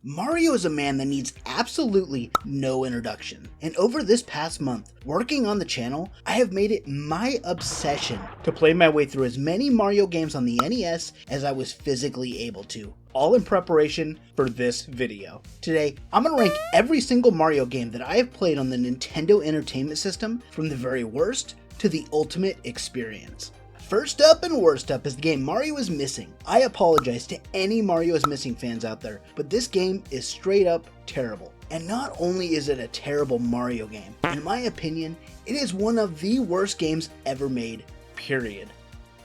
Mario is a man that needs absolutely no introduction, and over this past month, working on the channel, I have made it my obsession to play my way through as many Mario games on the NES as I was physically able to, all in preparation for this video. Today, I'm going to rank every single Mario game that I have played on the Nintendo Entertainment System, from the very worst to the ultimate experience. First up and worst up is the game Mario is Missing. I apologize to any Mario is Missing fans out there, but this game is straight up terrible. And not only is it a terrible Mario game, in my opinion, it is one of the worst games ever made, period.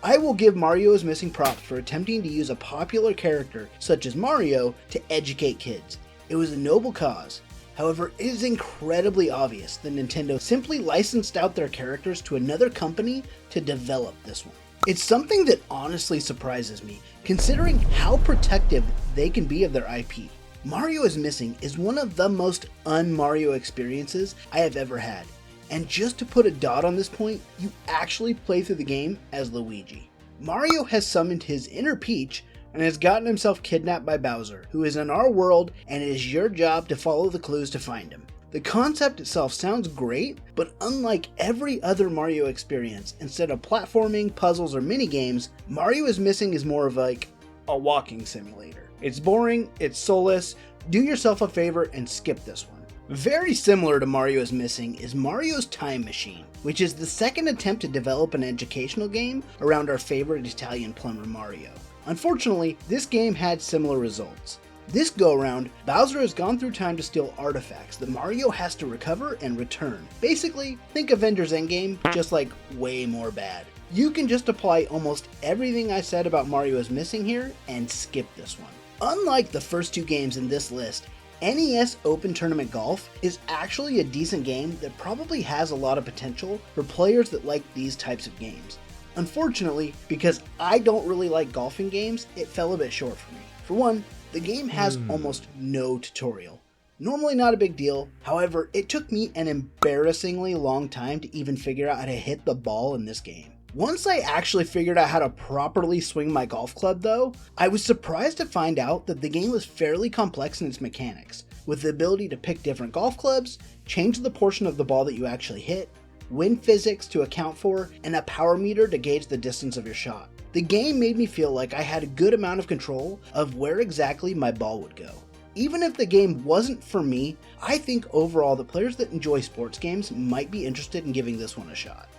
I will give Mario is Missing props for attempting to use a popular character such as Mario to educate kids. It was a noble cause. However, it is incredibly obvious that Nintendo simply licensed out their characters to another company to develop this one. It's something that honestly surprises me, considering how protective they can be of their IP. Mario is Missing is one of the most un-Mario experiences I have ever had. And just to put a dot on this point, you actually play through the game as Luigi. Mario has summoned his inner Peach and has gotten himself kidnapped by Bowser, who is in our world, and it is your job to follow the clues to find him. The concept itself sounds great, but unlike every other Mario experience, instead of platforming, puzzles, or minigames, Mario is Missing is more of like a walking simulator. It's boring, it's soulless, do yourself a favor and skip this one. Very similar to Mario is Missing is Mario's Time Machine, which is the second attempt to develop an educational game around our favorite Italian plumber Mario. Unfortunately, this game had similar results. This go-around, Bowser has gone through time to steal artifacts that Mario has to recover and return. Basically, think Avengers Endgame, just like way more bad. You can just apply almost everything I said about Mario is Missing here and skip this one. Unlike the first two games in this list, NES Open Tournament Golf is actually a decent game that probably has a lot of potential for players that like these types of games. Unfortunately, because I don't really like golfing games, it fell a bit short for me. For one, the game has almost no tutorial. Normally not a big deal, however, it took me an embarrassingly long time to even figure out how to hit the ball in this game. Once I actually figured out how to properly swing my golf club though, I was surprised to find out that the game was fairly complex in its mechanics, with the ability to pick different golf clubs, change the portion of the ball that you actually hit, wind physics to account for, and a power meter to gauge the distance of your shot. The game made me feel like I had a good amount of control of where exactly my ball would go. Even if the game wasn't for me, I think overall the players that enjoy sports games might be interested in giving this one a shot.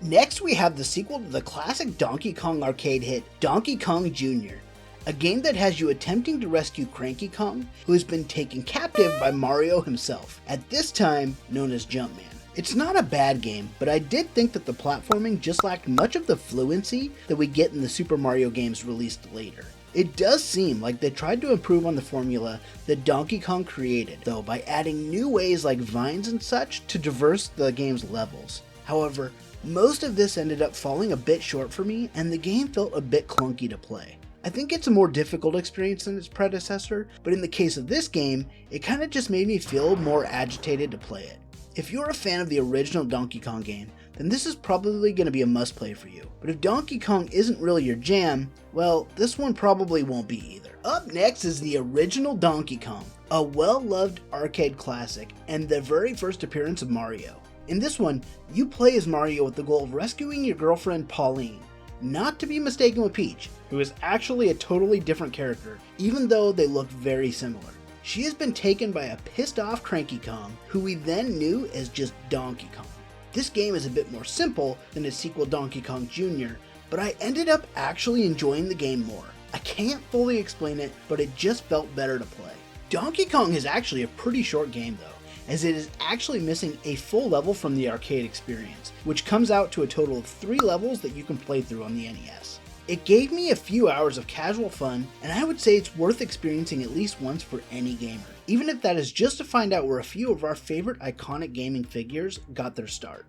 Next we have the sequel to the classic Donkey Kong arcade hit, Donkey Kong Jr., a game that has you attempting to rescue Cranky Kong, who has been taken captive by Mario himself, at this time known as Jumpman. It's not a bad game, but I did think that the platforming just lacked much of the fluency that we get in the Super Mario games released later. It does seem like they tried to improve on the formula that Donkey Kong created, though, by adding new ways like vines and such to traverse the game's levels. However, most of this ended up falling a bit short for me, and the game felt a bit clunky to play. I think it's a more difficult experience than its predecessor, but in the case of this game, it kind of just made me feel more agitated to play it. If you're a fan of the original Donkey Kong game, then this is probably going to be a must-play for you. But if Donkey Kong isn't really your jam, well, this one probably won't be either. Up next is the original Donkey Kong, a well-loved arcade classic and the very first appearance of Mario. In this one, you play as Mario with the goal of rescuing your girlfriend Pauline, not to be mistaken with Peach, who is actually a totally different character, even though they look very similar. She has been taken by a pissed off Cranky Kong, who we then knew as just Donkey Kong. This game is a bit more simple than its sequel Donkey Kong Jr., but I ended up actually enjoying the game more. I can't fully explain it, but it just felt better to play. Donkey Kong is actually a pretty short game though, as it is actually missing a full level from the arcade experience, which comes out to a total of 3 levels that you can play through on the NES. It gave me a few hours of casual fun, and I would say it's worth experiencing at least once for any gamer, even if that is just to find out where a few of our favorite iconic gaming figures got their start.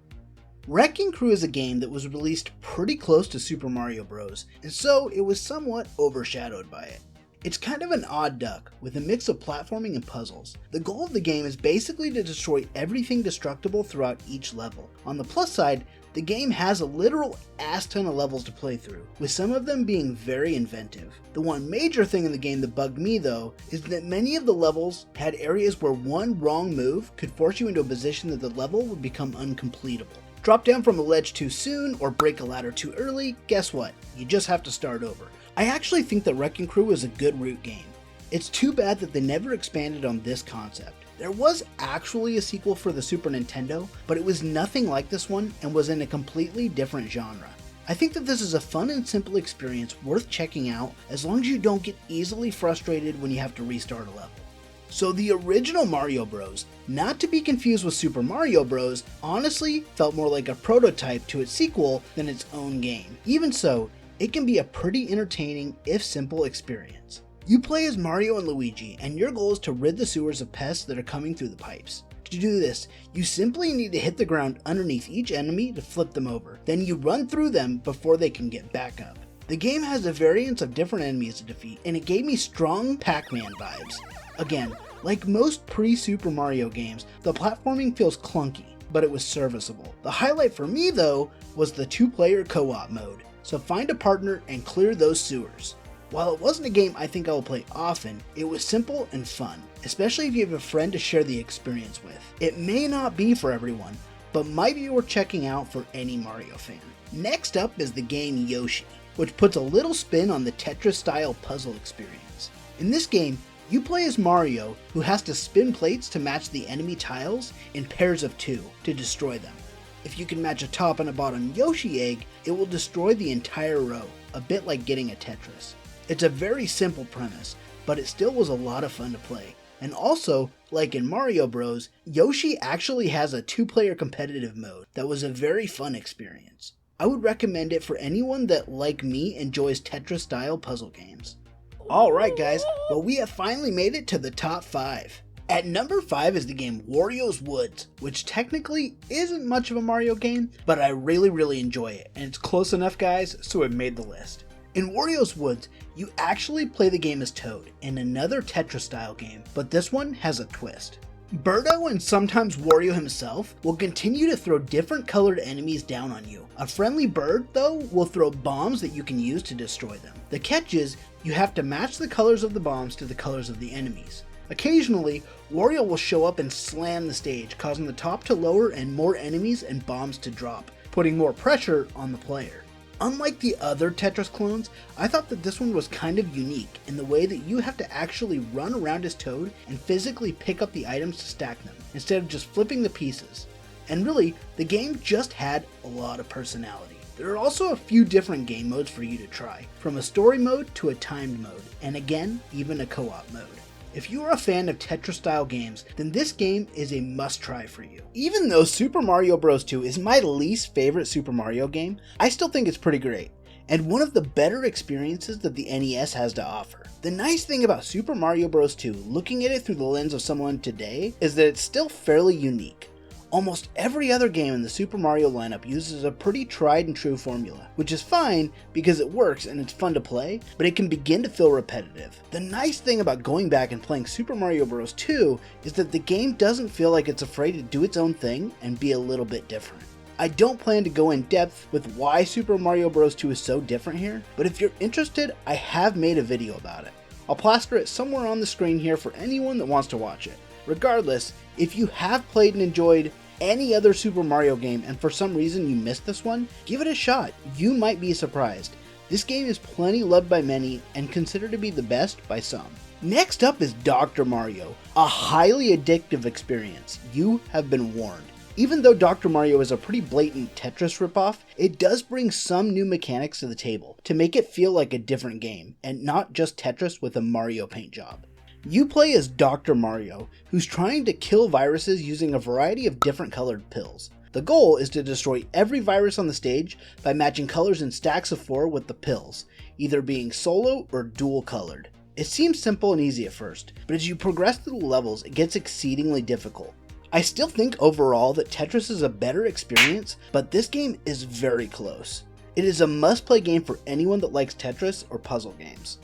Wrecking Crew is a game that was released pretty close to Super Mario Bros., and so it was somewhat overshadowed by it. It's kind of an odd duck, with a mix of platforming and puzzles. The goal of the game is basically to destroy everything destructible throughout each level. On the plus side, The game has a literal ass ton of levels to play through, with some of them being very inventive. The one major thing in the game that bugged me though, is that many of the levels had areas where one wrong move could force you into a position that the level would become uncompletable. Drop down from a ledge too soon or break a ladder too early, guess what? You just have to start over. I actually think that Wrecking Crew is a good root game. It's too bad that they never expanded on this concept. There was actually a sequel for the Super Nintendo, but it was nothing like this one and was in a completely different genre. I think that this is a fun and simple experience worth checking out as long as you don't get easily frustrated when you have to restart a level. So the original Mario Bros, not to be confused with Super Mario Bros, honestly felt more like a prototype to its sequel than its own game. Even so, it can be a pretty entertaining, if simple, experience. You play as Mario and Luigi, and your goal is to rid the sewers of pests that are coming through the pipes. To do this, you simply need to hit the ground underneath each enemy to flip them over. Then you run through them before they can get back up. The game has a variance of different enemies to defeat, and it gave me strong PAC-MAN vibes. Again, like most pre-Super Mario games, the platforming feels clunky, but it was serviceable. The highlight for me though, was the 2-player co-op mode, so find a partner and clear those sewers. While it wasn't a game I think I will play often, it was simple and fun, especially if you have a friend to share the experience with. It may not be for everyone, but might be worth checking out for any Mario fan. Next up is the game Yoshi, which puts a little spin on the Tetris-style puzzle experience. In this game, you play as Mario, who has to spin plates to match the enemy tiles in pairs of 2 to destroy them. If you can match a top and a bottom Yoshi egg, it will destroy the entire row, a bit like getting a Tetris. It's a very simple premise, but it still was a lot of fun to play. And also, like in Mario Bros, Yoshi actually has a 2-player competitive mode that was a very fun experience. I would recommend it for anyone that, like me, enjoys Tetris-style puzzle games. Alright guys, well we have finally made it to the top 5. At number 5 is the game Warios Woods, which technically isn't much of a Mario game, but I really enjoy it, and it's close enough guys, so it made the list. In Warios Woods, you actually play the game as Toad in another Tetris-style game, but this one has a twist. Birdo and sometimes Wario himself will continue to throw different colored enemies down on you. A friendly bird, though, will throw bombs that you can use to destroy them. The catch is, you have to match the colors of the bombs to the colors of the enemies. Occasionally, Wario will show up and slam the stage, causing the top to lower and more enemies and bombs to drop, putting more pressure on the player. Unlike the other Tetris clones, I thought that this one was kind of unique in the way that you have to actually run around as Toad and physically pick up the items to stack them, instead of just flipping the pieces. And really, the game just had a lot of personality. There are also a few different game modes for you to try, from a story mode to a timed mode, and again, even a co-op mode. If you are a fan of Tetris-style games, then this game is a must-try for you. Even though Super Mario Bros. 2 is my least favorite Super Mario game, I still think it's pretty great, and one of the better experiences that the NES has to offer. The nice thing about Super Mario Bros. 2, looking at it through the lens of someone today, is that it's still fairly unique. Almost every other game in the Super Mario lineup uses a pretty tried and true formula, which is fine because it works and it's fun to play, but it can begin to feel repetitive. The nice thing about going back and playing Super Mario Bros. 2 is that the game doesn't feel like it's afraid to do its own thing and be a little bit different. I don't plan to go in depth with why Super Mario Bros. 2 is so different here, but if you're interested, I have made a video about it. I'll plaster it somewhere on the screen here for anyone that wants to watch it. Regardless, if you have played and enjoyed any other Super Mario game and for some reason you missed this one, give it a shot. You might be surprised. This game is plenty loved by many and considered to be the best by some. Next up is Dr. Mario, a highly addictive experience. You have been warned. Even though Dr. Mario is a pretty blatant Tetris ripoff, it does bring some new mechanics to the table to make it feel like a different game and not just Tetris with a Mario paint job. You play as Dr. Mario, who's trying to kill viruses using a variety of different colored pills. The goal is to destroy every virus on the stage by matching colors in stacks of 4 with the pills, either being solo or dual colored. It seems simple and easy at first, but as you progress through the levels, it gets exceedingly difficult. I still think overall that Tetris is a better experience, but this game is very close. It is a must-play game for anyone that likes Tetris or puzzle games.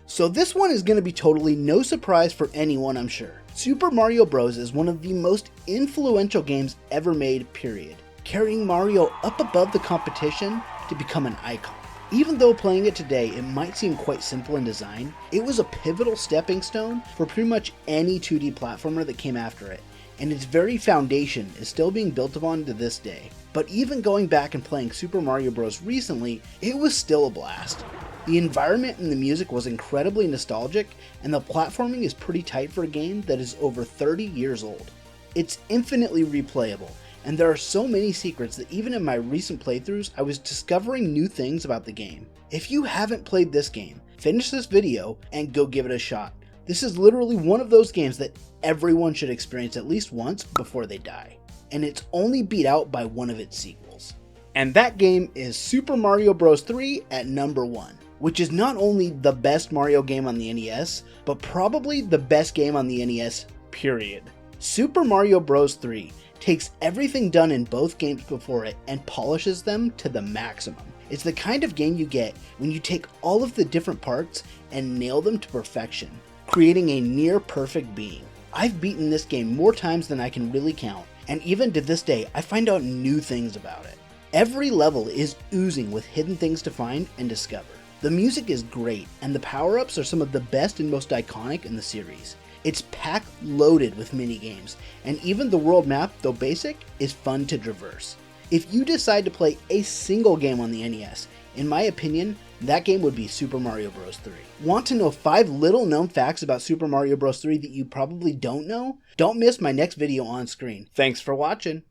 So this one is going to be totally no surprise for anyone, I'm sure. Super Mario Bros. Is one of the most influential games ever made, period. carrying Mario up above the competition to become an icon. Even though playing it today it might seem quite simple in design, it was a pivotal stepping stone for pretty much any 2D platformer that came after it, and its very foundation is still being built upon to this day. But even going back and playing Super Mario Bros. Recently, it was still a blast. The environment and the music was incredibly nostalgic, and the platforming is pretty tight for a game that is over 30 years old. It's infinitely replayable, and there are so many secrets that even in my recent playthroughs I was discovering new things about the game. If you haven't played this game, finish this video and go give it a shot. This is literally one of those games that everyone should experience at least once before they die, and it's only beat out by one of its sequels. And that game is Super Mario Bros. 3 at number 1, which is not only the best Mario game on the NES, but probably the best game on the NES, period. Super Mario Bros. 3 takes everything done in both games before it and polishes them to the maximum. It's the kind of game you get when you take all of the different parts and nail them to perfection, creating a near perfect being. I've beaten this game more times than I can really count, and even to this day I find out new things about it. Every level is oozing with hidden things to find and discover. The music is great, and the power-ups are some of the best and most iconic in the series. It's packed loaded with mini-games, and even the world map, though basic, is fun to traverse. If you decide to play a single game on the NES, in my opinion, that game would be Super Mario Bros. 3. Want to know 5 little known facts about Super Mario Bros. 3 that you probably don't know? Don't miss my next video on screen. Thanks for watching!